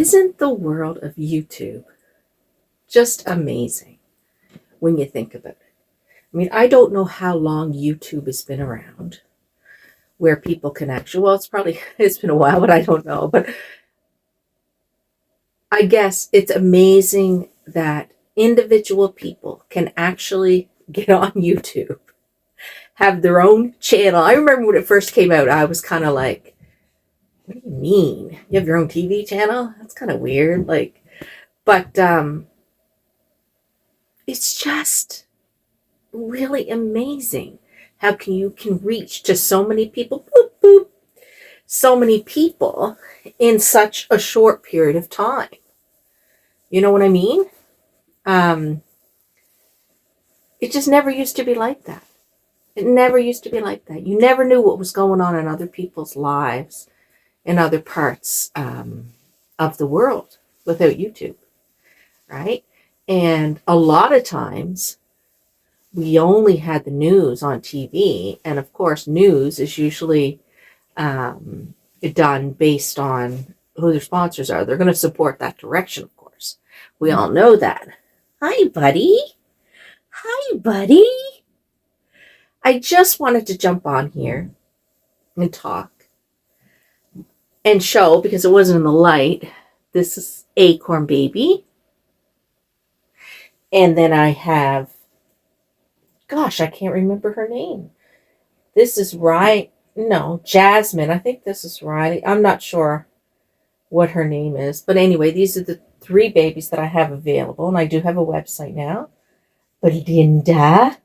Isn't the world of YouTube just amazing when you think about it? I mean, I don't know how long YouTube has been around where people can actually, well, it's been a while, but I don't know. But I guess it's amazing that individual people can actually get on YouTube, have their own channel. I remember when it first came out, I was kind of like, what do you mean? You have your own TV channel? That's kind of weird. But it's just really amazing how you can reach to so many people, boop, boop, so many people in such a short period of time. You know what I mean? Um, it just never used to be like that. It never used to be like that. You never knew what was going on in other people's lives in other parts of the world without YouTube, right? And a lot of times we only had the news on TV. And of course, news is usually done based on who their sponsors are. They're going to support that direction, of course. We all know that. Hi, buddy. Hi, buddy. I just wanted to jump on here and talk and show, because it wasn't in the light, this is Acorn Baby. And then I have, gosh, I can't remember her name. This is Jasmine. I think this is Riley. I'm not sure what her name is. But anyway, these are the 3 babies that I have available. And I do have a website now. Belinda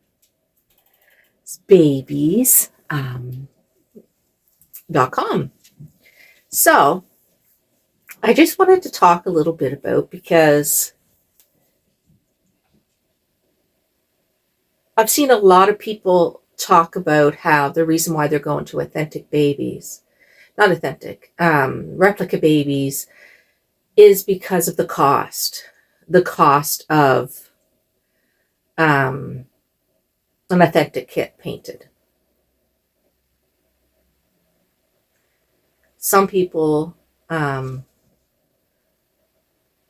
babies.com. So I just wanted to talk a little bit about, because I've seen a lot of people talk about how the reason why they're going to replica babies is because of the cost of an authentic kit painted. Some people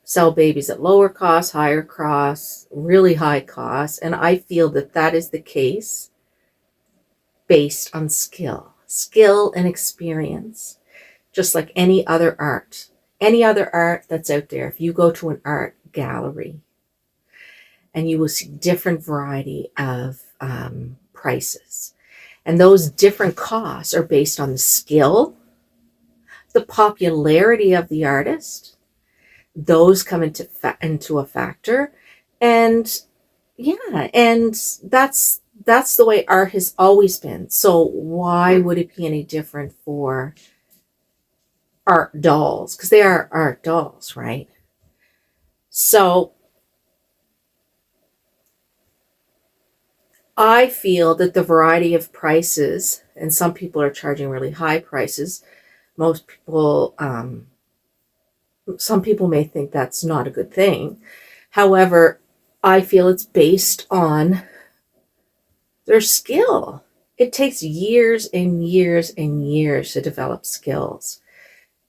sell babies at lower cost, higher cost, really high cost, and I feel that is the case based on skill and experience, just like any other art that's out there. If you go to an art gallery, and you will see different variety of prices, and those different costs are based on the skill, the popularity of the artist. Those come into a factor, and that's the way art has always been. So why would it be any different for art dolls? Because they are art dolls, right? So I feel that the variety of prices, and some people are charging really high prices. Some people may think that's not a good thing. However, I feel it's based on their skill. It takes years and years and years to develop skills.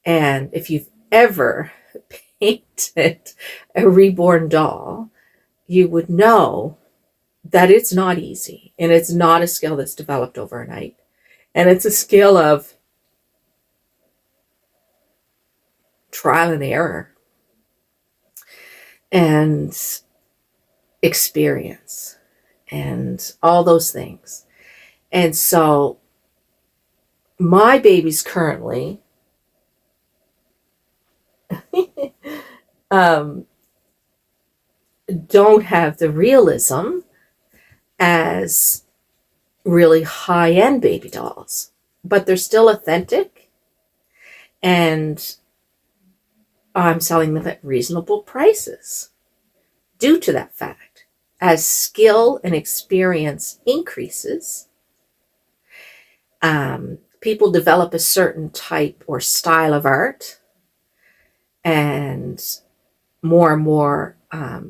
And if you've ever painted a reborn doll, you would know that it's not easy, and it's not a skill that's developed overnight. And it's a skill of trial and error and experience and all those things. And so my babies currently don't have the realism as really high-end baby dolls, but they're still authentic, and I'm selling them at reasonable prices due to that fact. As skill and experience increases, people develop a certain type or style of art, and more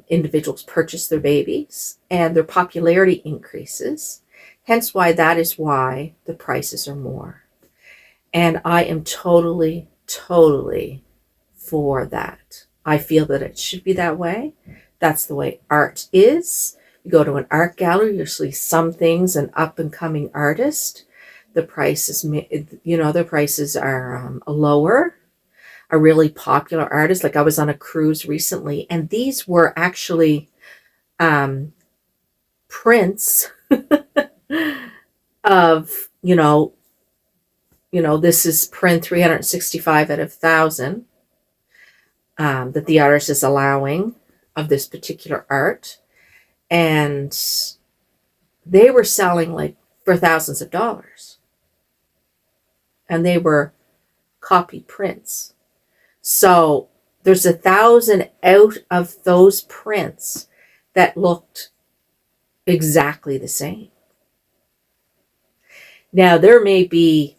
individuals purchase their babies, and their popularity increases. Hence why the prices are more. And I am totally for that. I feel that it should be that way. That's the way art is. You go to an art gallery, you see some things, an up and coming artist. The prices, their prices are lower. A really popular artist, like I was on a cruise recently, and these were actually prints of, this is print 365 out of 1,000 that the artist is allowing of this particular art. And they were selling like for thousands of dollars. And they were copy prints. So there's 1,000 out of those prints that looked exactly the same. Now, there may be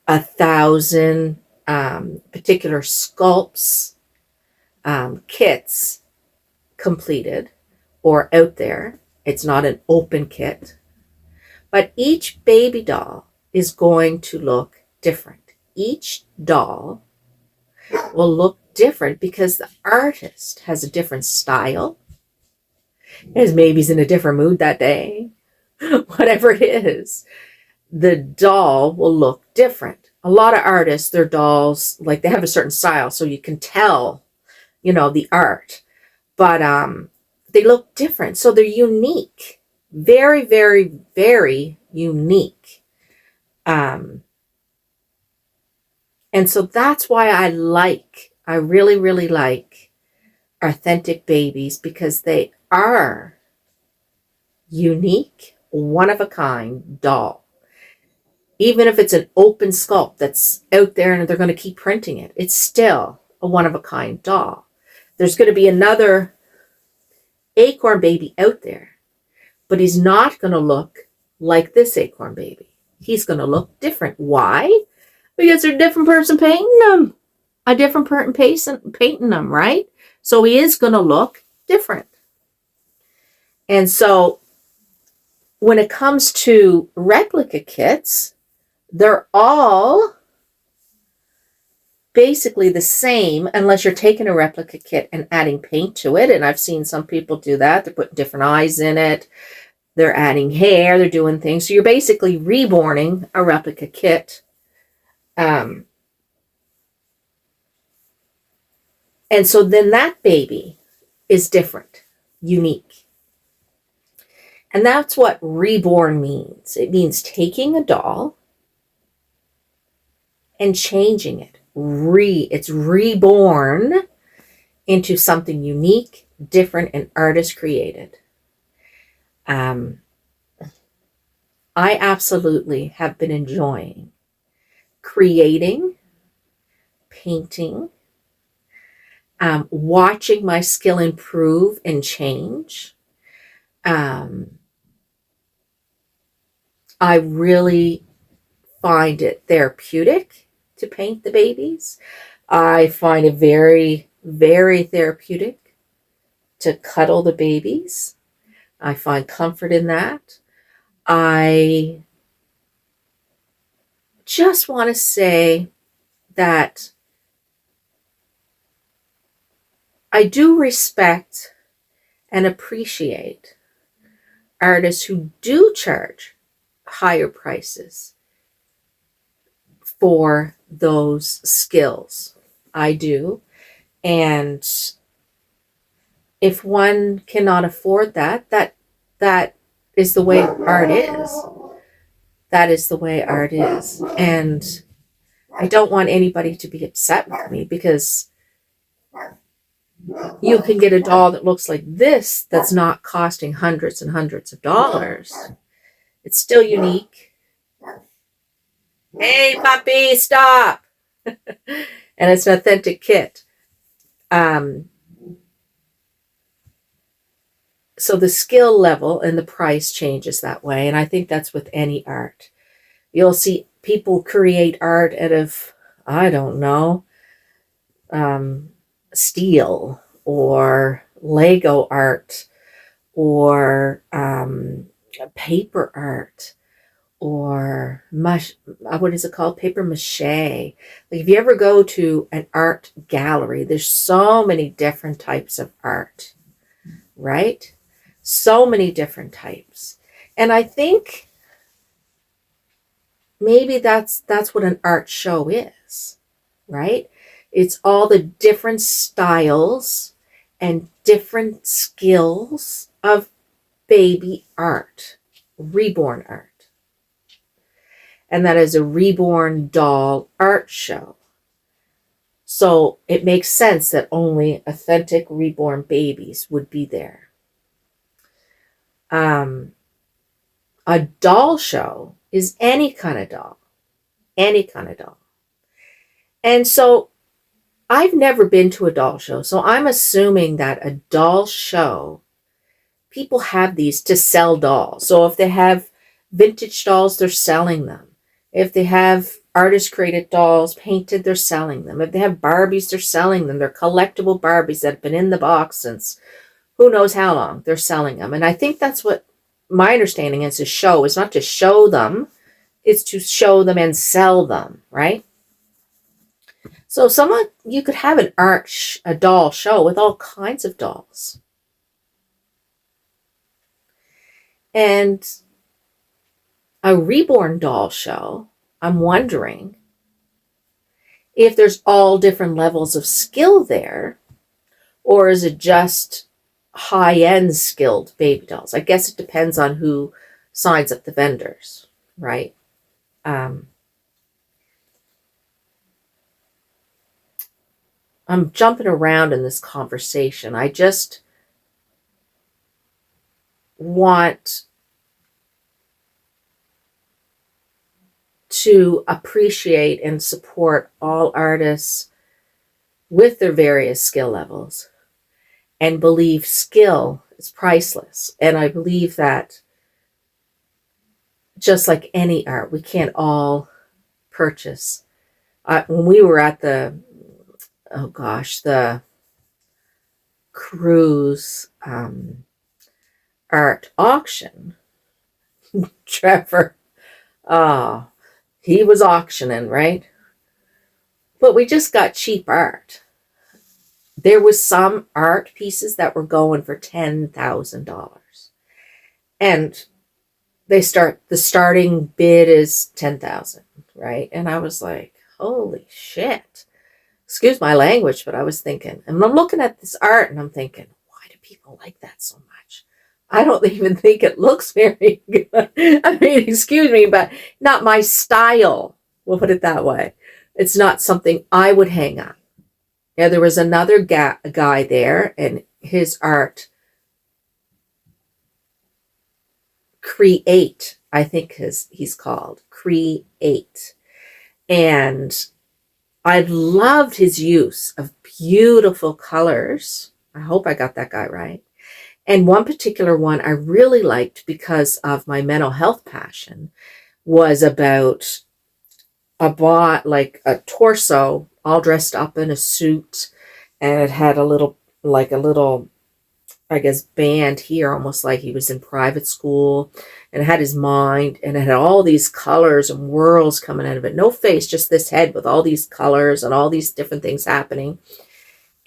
1,000 particular sculpts, kits completed or out there. It's not an open kit. But each baby doll is going to look different. Each doll will look different because the artist has a different style. His maybe's in a different mood that day. Whatever it is, the doll will look different. A lot of artists, their dolls, like they have a certain style, so you can tell, the art. But they look different, so they're unique. Very, very, very unique. And so that's why I really, really like authentic babies, because they are unique, one-of-a-kind doll. Even if it's an open sculpt that's out there and they're going to keep printing it, it's still a one-of-a-kind doll. There's going to be another acorn baby out there, but he's not going to look like this acorn baby. He's going to look different. Why? Because there's a different person painting them. A different person painting them, right? So he is going to look different. And so when it comes to replica kits, they're all basically the same unless you're taking a replica kit and adding paint to it. And I've seen some people do that. They're putting different eyes in it. They're adding hair. They're doing things. So you're basically reborning a replica kit. And so then that baby is different, unique. And that's what reborn means. It means taking a doll and changing it. It's reborn into something unique, different, and artist created. I absolutely have been enjoying creating, painting, watching my skill improve and change. I really find it therapeutic to paint the babies. I find it very, very therapeutic to cuddle the babies. I find comfort in that. I just want to say that I do respect and appreciate artists who do charge higher prices for those skills. I do. And if one cannot afford that is the way art is. That is the way art is. And I don't want anybody to be upset with me, because you can get a doll that looks like this that's not costing hundreds and hundreds of dollars. It's still unique. Hey, puppy, stop! And it's an authentic kit. So the skill level and the price changes that way. And I think that's with any art. You'll see people create art out of, I don't know, steel or Lego art or paper art or what is it called? Paper mache. Like if you ever go to an art gallery, there's so many different types of art, right? So many different types. And I think maybe that's what an art show is, right? It's all the different styles and different skills of baby art, reborn art. And that is a reborn doll art show. So it makes sense that only authentic reborn babies would be there. A doll show is any kind of doll, any kind of doll. And so I've never been to a doll show, so I'm assuming that a doll show, people have these to sell dolls. So if they have vintage dolls, they're selling them. If they have artist created dolls painted, they're selling them. If they have Barbies, they're selling them. They're collectible Barbies that have been in the box since who knows how long. They're selling them. And I think that's what my understanding is, a show is not to show them, it's to show them and sell them, right? So you could have a doll show with all kinds of dolls. And a reborn doll show, I'm wondering if there's all different levels of skill there, or is it just high-end skilled baby dolls? I guess it depends on who signs up the vendors, right? I'm jumping around in this conversation. I just want to appreciate and support all artists with their various skill levels and believe skill is priceless. And I believe that just like any art, we can't all purchase. When we were at the cruise art auction, Trevor, he was auctioning, right? But we just got cheap art. There was some art pieces that were going for $10,000. And the starting bid is $10,000, right? And I was like, holy shit. Excuse my language, but I was thinking, and I'm looking at this art and I'm thinking, why do people like that so much? I don't even think it looks very good. I mean, excuse me, but not my style. We'll put it that way. It's not something I would hang up. Yeah, there was another guy there, and his art, Create, I think he's called, Create. And I loved his use of beautiful colors. I hope I got that guy right. And one particular one I really liked because of my mental health passion was about a torso all dressed up in a suit, and it had a little, I guess, band here, almost like he was in private school, and it had his mind, and it had all these colors and whirls coming out of it. No face, just this head with all these colors and all these different things happening.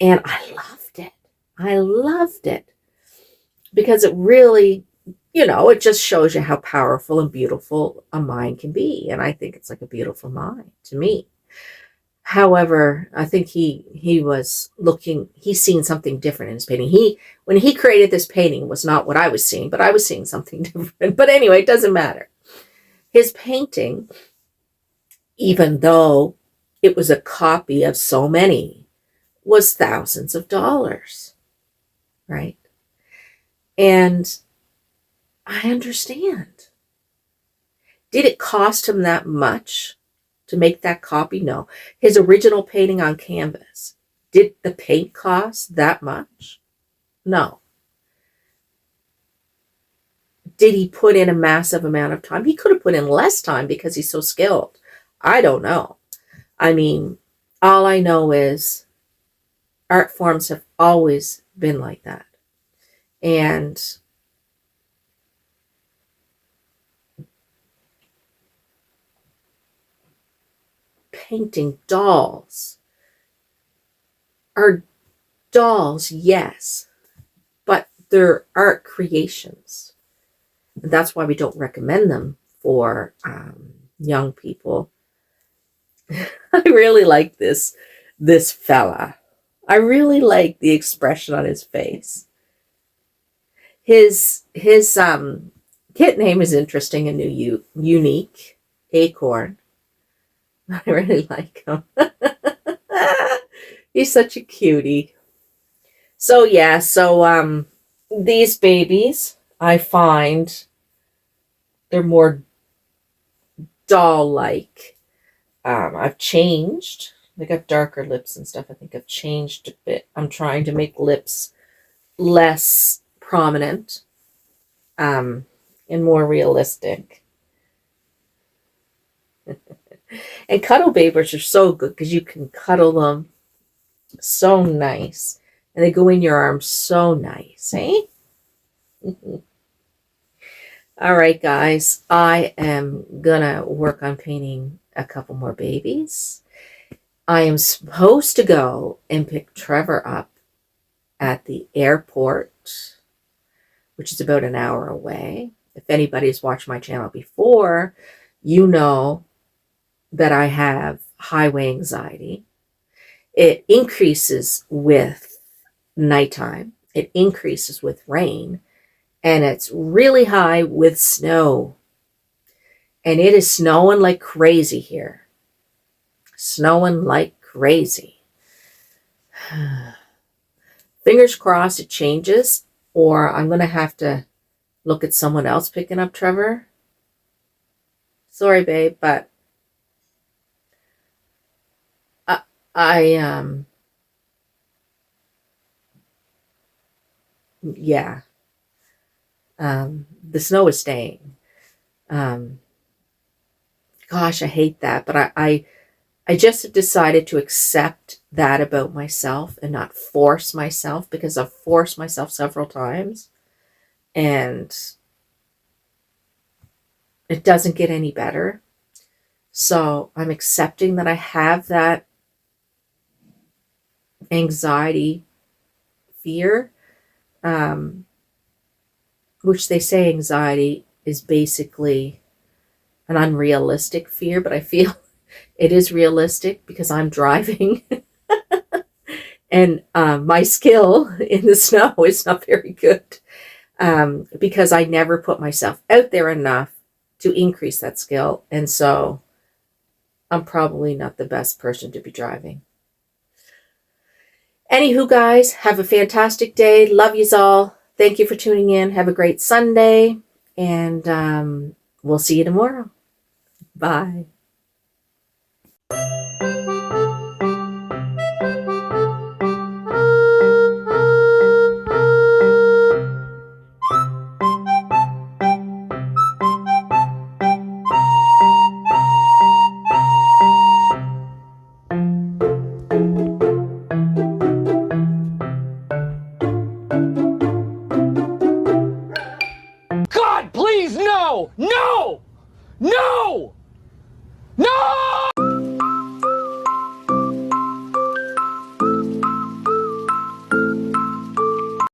And I loved it. I loved it because it really, it just shows you how powerful and beautiful a mind can be. And I think it's like a beautiful mind to me. However, I think he's seen something different in his painting. When he created this painting, was not what I was seeing, but I was seeing something different. But anyway, it doesn't matter. His painting, even though it was a copy of so many, was thousands of dollars, right? And I understand. Did it cost him that much to make that copy? No. His original painting on canvas, did the paint cost that much? No. Did he put in a massive amount of time? He could have put in less time because he's so skilled. I don't know. I mean, all I know is art forms have always been like that. And painting dolls are dolls, yes, but they're art creations. And that's why we don't recommend them for young people. I really like this fella. I really like the expression on his face. His kit name is interesting and unique. Acorn. I really like him. He's such a cutie. So yeah, these babies, I find they're more doll-like. I've changed. They got darker lips and stuff. I think I've changed a bit. I'm trying to make lips less prominent, and more realistic. And cuddle babies are so good because you can cuddle them so nice. And they go in your arms so nice, eh? All right, guys. I am gonna work on painting a couple more babies. I am supposed to go and pick Trevor up at the airport, which is about an hour away. If anybody's watched my channel before, you know that I have highway anxiety. It increases with nighttime. It increases with rain. And it's really high with snow. And it is snowing like crazy here. Snowing like crazy. Fingers crossed it changes, or I'm going to have to look at someone else picking up Trevor. Sorry, babe, but yeah. The snow is staying. Gosh, I hate that, but I just decided to accept that about myself and not force myself, because I've forced myself several times and it doesn't get any better. So I'm accepting that I have that anxiety, fear, which they say anxiety is basically an unrealistic fear, but I feel it is realistic because I'm driving and my skill in the snow is not very good, because I never put myself out there enough to increase that skill. And so I'm probably not the best person to be driving. Anywho, guys, have a fantastic day. Love yous all. Thank you for tuning in. Have a great Sunday. And we'll see you tomorrow. Bye. God, please, no! No! No!